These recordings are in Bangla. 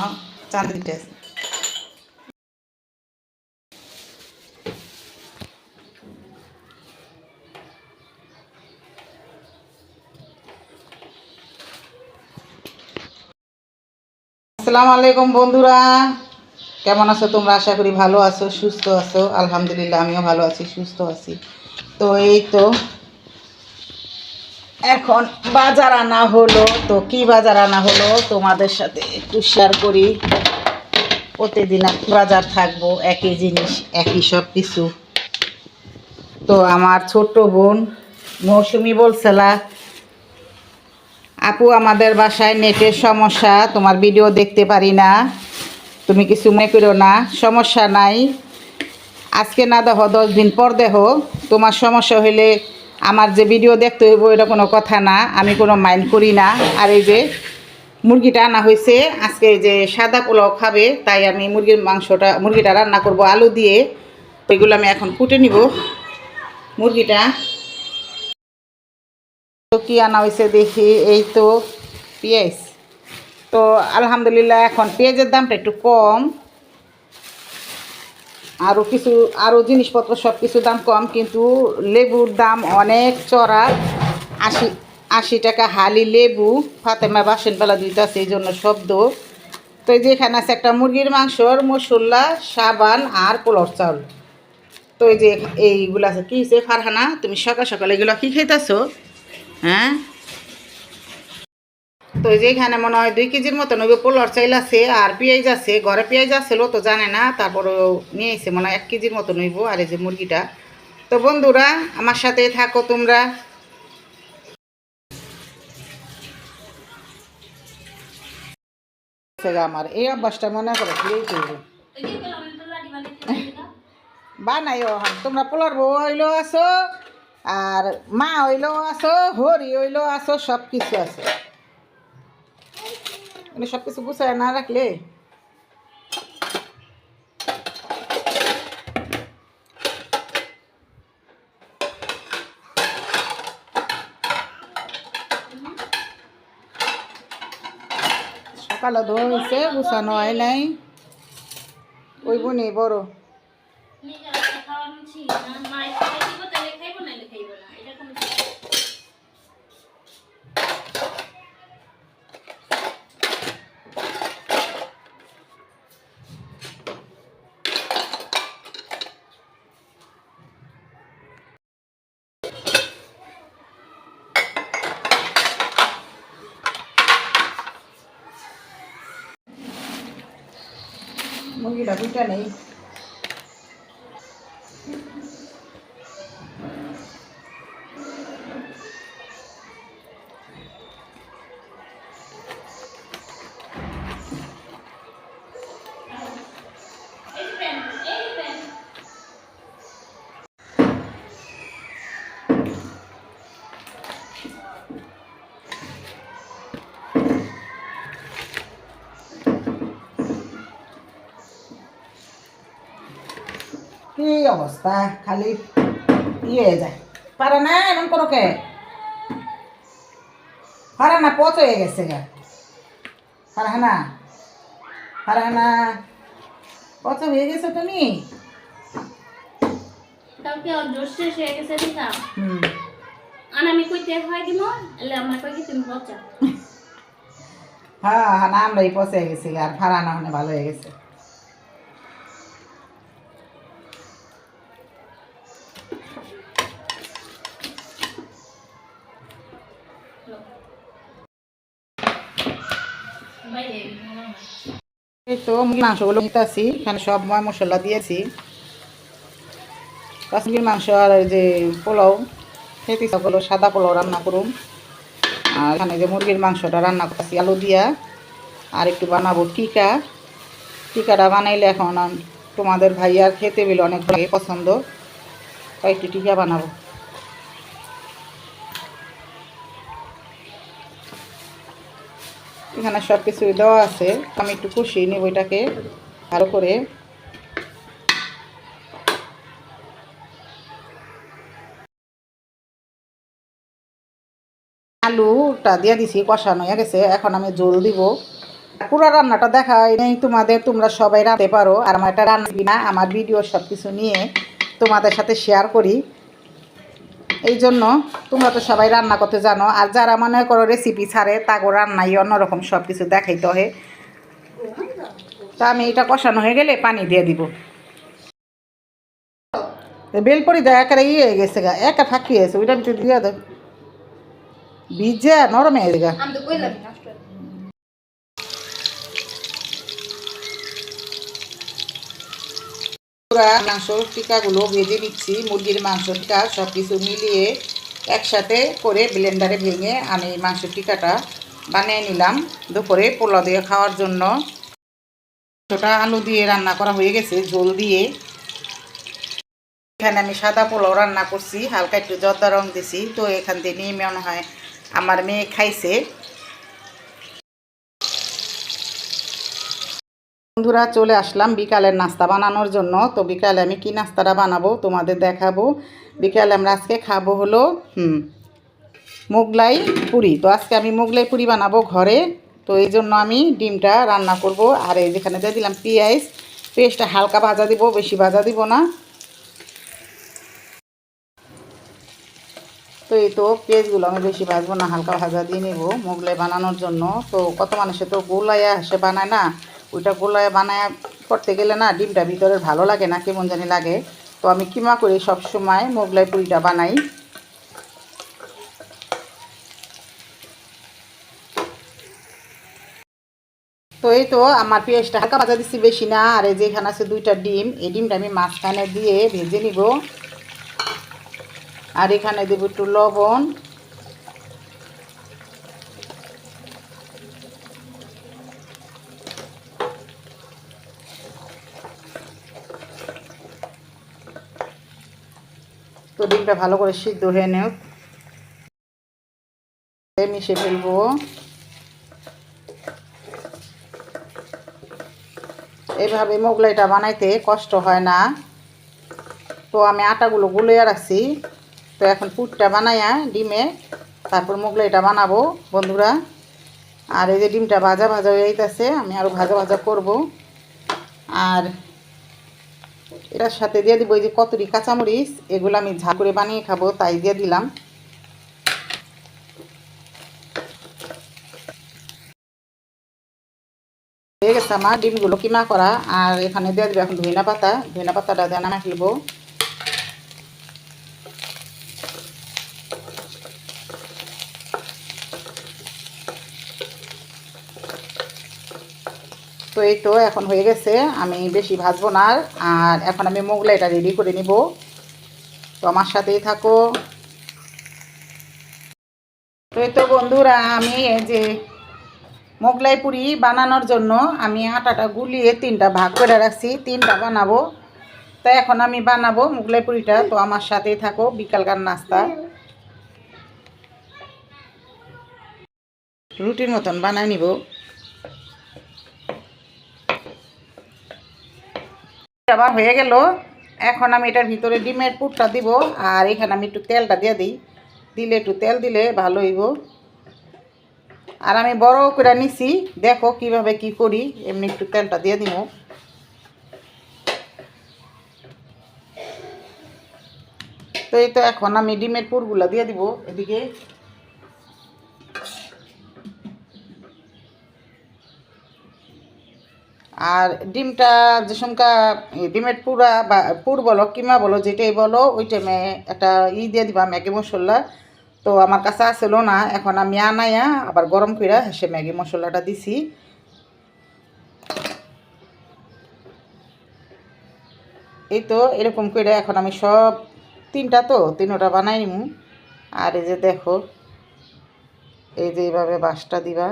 চাঁদের টেস্ট। আসসালামু আলাইকুম বন্ধুরা, কেমন আছো তোমরা? আশা করি ভালো আছো, সুস্থ আছো। আলহামদুলিল্লাহ আমিও ভালো আছি, সুস্থ আছি। তো এই তো এখন বাজার আনা হলো। তো কি বাজার আনা হলো তোমাদের সাথে একটু শেয়ার করি। প্রতিদিন বাজার থাকবো, একই জিনিস, একই সব কিছু। তো আমার ছোট্ট বোন মৌসুমি বলছিলা, আপু আমাদের বাসায় নেটের সমস্যা, তোমার ভিডিও দেখতে পারি না, তুমি কিছু মনে করো না। সমস্যা নাই, আজকে না দেখো 10 দিন পর দেখো। তোমার সমস্যা হইলে আমার যে ভিডিও দেখতে হইব এটা কোনো কথা না, আমি কোনো মাইন্ড করি না। আর এই যে মুরগিটা আনা হয়েছে, আজকে যে সাদা পোলাও খাবে তাই আমি মুরগিটা রান্না করব আলু দিয়ে। ওইগুলো আমি এখন কুটে নিব মুরগিটা। তো কী আনা হয়েছে দেখি, এই তো পেঁয়াজ। তো আলহামদুলিল্লাহ এখন পেঁয়াজের দামটা একটু কম, আরও জিনিসপত্র সব কিছু দাম কম, কিন্তু লেবুর দাম অনেক চড়া। 80 টাকা হালি লেবু। ফাতেমা বাসন বেলা দিতেছে, এই জন্য শব্দ। তো এই যে এখানে আছে একটা মুরগির মাংসর মশলা, সাবান আর পোলার চাউল। তো এই যে এইগুলো আছে। কী হয়েছে ফারহানা, তুমি সকাল সকাল এগুলো কী খাইতেছো? হ্যাঁ, তো এই যে এখানে মনে হয় 2 কেজির মতন ওই পোলার চাইল আছে, আর পেঁয়াজ আছে। ঘরে পেঁয়াজ আসছিল তো জানে না, তারপরেও নিয়ে এসে মনে হয় 1 কেজির মতন হইব। আর এই যে মুরগিটা। তো বন্ধুরা আমার সাথে থাকো তোমরা। আমার এই অভ্যাসটা মনে করে দিয়েই করবো বানাইও। তোমরা পোলার বউ হইলেও আছো, আর মা হইলেও আছো, হরি হইলেও আছো, সব কিছু আছে। মানে সব কিছু গুছায় না রাখলে সকালে ধোয়া হয়েছে, গুছানো হয় নাই। ওই বোনই বড়। মুরগিটা দুইটা নেই। কি অবস্থা, খালি ইয়ে যায় পারে না। এমন করো কে? পারে না, পচ হয়ে গেছে গা। পারে না, পারে না, পচ হয়ে গেছে তুমি। কালকে জোর শেষ হয়ে গেছে দিনা। হুম, আর আমি কইতে হয় দিম, এলে আমার কই কি তুমি পচা। হ্যাঁ হ্যাঁ, না আমরাই পচে গেছি গা, আর ফারা না হলে ভালো হয়ে গেছে। বাইরে এই তো মাংসগুলো নিতেছি, এখানে সব মশলা দিয়েছি। কাশ্মীর মাংস আর এই যে পোলাও খেতে ইচ্ছা করলো, সাদা পোলাও রান্না করুন। আর এখানে যে মুরগির মাংসটা রান্না করতেছি আলু দিয়া। আর একটু বানাবো টিকা। টিকাটা বানাইলে এখন তোমাদের ভাইয়ার খেতে বলে অনেক ভালো পছন্দ, তাই একটু টিকা বানাবো। এখানে সব কিছু দেওয়া আছে, আমি একটু কষিয়ে নেব এটাকে ভালো করে। আলুটা দিয়ে দিছি, কষানো হয়ে গেছে, এখন আমি জল দিব। পুরো রান্নাটা দেখাই নেই তোমাদের, তোমরা সবাই রাঁধতে পারো। আর আমার একটা রান্না না, আমার ভিডিও সব কিছু নিয়ে তোমাদের সাথে শেয়ার করি। এই জন্য তোমরা তো সবাই রান্না করতে জানো, আর যারা মনে করো রেসিপি ছাড়ে তাকে রান্নাই অন্যরকম সব কিছু দেখাইতে হয়। তা আমি এটা কষানো হয়ে গেলে পানি দিয়ে দিব। বেলপরি দেয় একেবারে ইয়ে হয়ে গেছে গা, একা ফাঁকি হয়েছে, ওইটার ভিতরে দিয়ে দেব, ভিজে নরম হয়ে গা। পুরা মাংস টিকাগুলো ভেজে নিচ্ছি, মুরগির মাংস টিকা সব কিছু মিলিয়ে একসাথে করে ব্লেন্ডারে ভেঙে আমি মাংস টিকাটা বানিয়ে নিলাম দুপুরে পোলাও দিয়ে খাওয়ার জন্য। মাংসটা আলু দিয়ে রান্না করা হয়ে গেছে ঝোল দিয়ে। এখানে আমি সাদা পোলাও রান্না করছি, হালকা একটু জর্দা রং দিছি। তো এখান থেকে নিয়ে মনে হয় আমার মেয়ে খাইছে। বন্ধুরা চলে আসলাম বিকালের নাস্তা বানানোর জন্য। তো বিকালে আমি কি নাস্তাটা বানাবো তোমাদের দেখাবো। বিকালে আমরা আজকে খাবো হলো মোগলাই পুরি। তো আজকে আমি মোগলাই পুরি বানাবো ঘরে। তো এই জন্য আমি ডিমটা রান্না করব। আর এই যেখানে দিয়ে দিলাম পেঁয়াজ, পেঁয়াজটা হালকা ভাজা দিব, বেশি ভাজা দিব না। তো এই তো পেঁয়াজগুলো আমি বেশি ভাজবো না, হালকা ভাজা দিয়ে নেব মোগলাই বানানোর জন্য। তো কত মানুষে তো গোলাইয়া সে বানায় না, ওইটা গোলাইয়া বানায় করতে গেলে না ডিমটা ভিতরের ভালো লাগে না, কেমন জানি লাগে। তো আমি কিমা করি সব সময় মোগলাই পুরিটা বানাই। তো এই তো আমার পেঁয়াজটা হালকা ভাজা দিচ্ছি, বেশি না। আর এই যে এখানে আছে 2টা ডিম, এই ডিমটা আমি মাঝখানে দিয়ে ভেজে নিব। আর এখানে দেব একটু লবণ, তো ডিমটা ভালো করে সিদ্ধ হয়ে নেব, মিশে ফেলবো। এইভাবে মোগলাইটা বানাইতে কষ্ট হয় না। তো আমি আটাগুলো গুলিয়ে রাখছি। তো এখন পুরটা বানাইয়া ডিমে তারপর মোগলাইটা বানাবো বন্ধুরা। আর এই যে ডিমটা ভাজা ভাজা হয়ে যাইতেছে, আমি আরও ভাজা ভাজা করব। আর এটার সাথে দিয়ে দিব এই যে কতরি কাঁচামরিচ, এগুলো আমি ঝাল করে বানিয়ে খাবো তাই দিয়ে দিলাম। হয়ে গেছে আমার ডিমগুলো কিমা করা। আর এখানে দিয়ে দেবো এখন ধনিয়া পাতা, ধনিয়া পাতাটা দিয়ে নামা ফেলবো। তো এই তো এখন হয়ে গেছে, আমি বেশি ভাজবো না। আর এখন আমি মোগলাইটা রেডি করে নিব। তো আমার সাথেই থাকো। তো এই তো বন্ধুরা আমি এই যে মোগলাই পুরি বানানোর জন্য আমি আটাটা গুলিয়ে 3টা ভাগ করে রাখছি, 3টা বানাবো। তো এখন আমি বানাবো মোগলাই পুরিটা। তো আমার সাথেই থাকো, বিকালকার নাস্তা রুটির মতন বানাই নিব। আবার হয়ে গেল, এখন আমি এটার ভিতরে ডিমের পুরটা দিব। আর এখানে আমি একটু তেলটা দিয়ে দিই, দিলে একটু তেল দিলে ভালো হইব। আর আমি বড় করে নিছি, দেখো কিভাবে কি করি, এমনি একটু তেলটা দিয়ে দিব। তো এই তো এখন আমি ডিমের পুরগুলো দিয়ে দিব এদিকে। আর ডিমটা যে সংখ্যা ডিমের পুরা বা পুর বলো কিমা বলো যেটাই বলো, ওই টাইমে একটা দিয়ে দিবা ম্যাগি মশলা। তো আমার কাছে আসছিল না, এখন আমি আনাইয়া আবার গরম করে সে ম্যাগি মশলাটা দিছি। এই তো এরকম করে এখন আমি সব 3টা তো 3টা বানাই নিমু। আর এই যে দেখো এই যে এইভাবে বাঁশটা দিবা,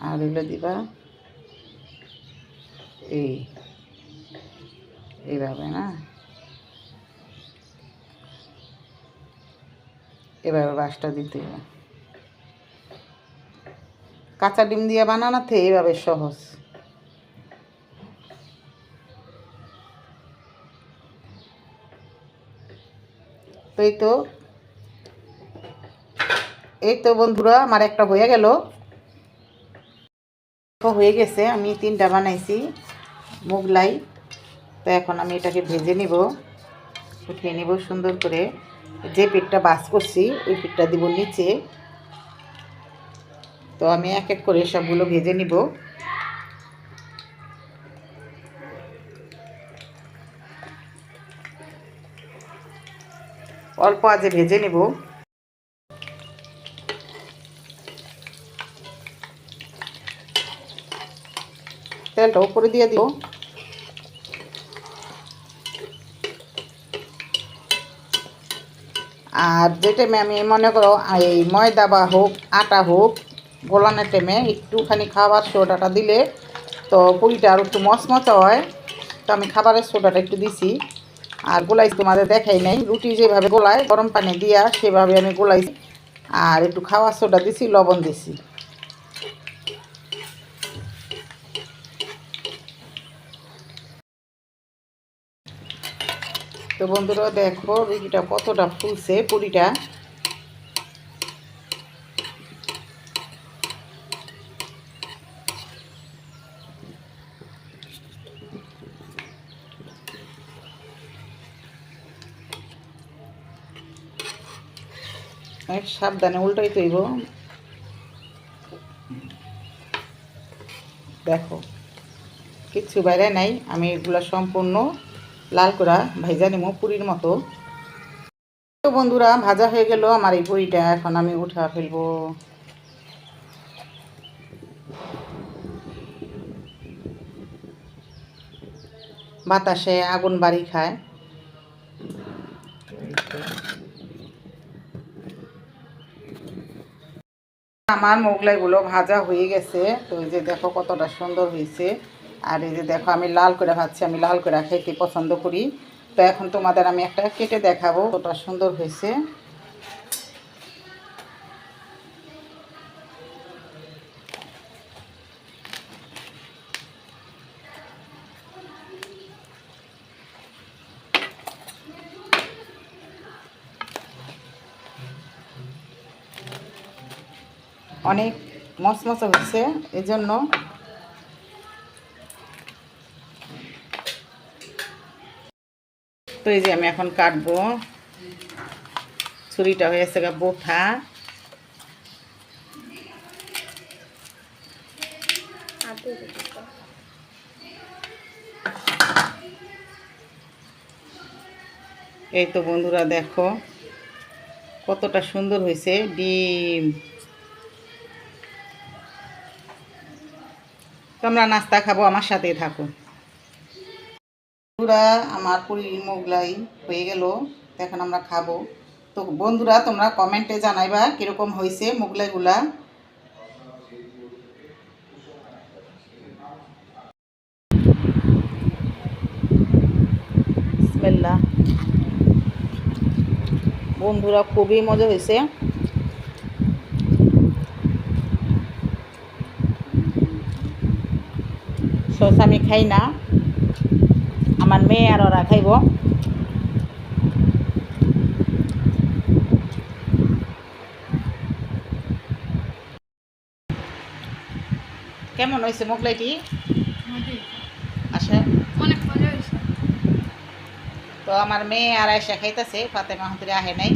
আর এগুলো দিবা এইভাবে না, এভাবে বাঁশটা দিতে হবে। কাঁচা ডিম দিয়ে বানানোতে এইভাবে সহজ। তো এই তো এই তো বন্ধুরা আমার একটা হয়ে গেল, হয়ে গেছে। আমি 3টা বানাইছি মোগলাই। তো এখন আমি এটাকে ভেজে নিব, উঠিয়ে নিব সুন্দর করে। যে পিঠটা বাস করছি ওই পিঠটা দিব নিচে। তো আমি এক এক করে সবগুলো ভেজে নিব। অল্প আজে ভেজে নিব। তেলটা উপরে দিয়ে দিব। আর যে টাইমে আমি মনে করো এই ময়দা বা হোক আটা হোক গোলানোর টাইমে একটুখানি খাবার সোডাটা দিলে তো পুরিটা আর একটু মচমচা হয়। তো আমি খাবারের সোডাটা একটু দিছি। আর গোলাই তোমাদের দেখাই নাই, রুটি যেভাবে গোলায় গরম পানি দিয়া সেভাবে আমি গোলাইছি। আর একটু খাওয়ার সোডা দিছি, লবণ দিছি। তো বন্ধুরা দেখো রুটিটা কতটা ফুলছে পুরিটা। সাবধানে উল্টাই তৈব। দেখো কিচ্ছু বাইরে নাই, আমি এগুলো সম্পূর্ণ লাল করা ভাজা নিব পুরির মতো। তো বন্ধুরা ভাজা হয়ে গেল আমার এই পুরিটা, এখন আমি উঠা ফেলবো। বাতাসে আগুন বাড়ি খায়। আমার মোগলাইগুলো ভাজা হয়ে গেছে। তো এই যে দেখো কতটা সুন্দর হয়েছে। আর এই যে দেখো আমি লাল করে ভাজছি, আমি লাল করে খেতে পছন্দ করি। তো এখন তোমাদের আমি একটা কেটে দেখাবো কতটা সুন্দর হয়েছে। অনেক মচমচে হচ্ছে এজন্য। তো এই যে আমি এখন কাটবো। ছুরিটা হয়েছে গা বোথা। এই তো বন্ধুরা দেখো কতটা সুন্দর হয়েছে ডিম। তোমরা নাস্তা খাবো, আমার সাথেই থাকো। বন্ধুরা আমার পুরি মোগলাই হয়ে গেল, এখন আমরা খাবো। তো বন্ধুরা তোমরা কমেন্টে জানাইবা কিরকম হয়েছে মোগলাইগুলা। বিসমিল্লাহ। বন্ধুরা খুবই মজা হয়েছে। সস আমি খাই না, আমার মেয়ে আর ওরা খাইব। কেমন হয়েছে মোগলাইটি? আচ্ছা অনেক মজা হয়েছে। তো আমার মেয়ে আর আয়সা খাইতেছে, ফাতেমা হুতুরে আহে নাই।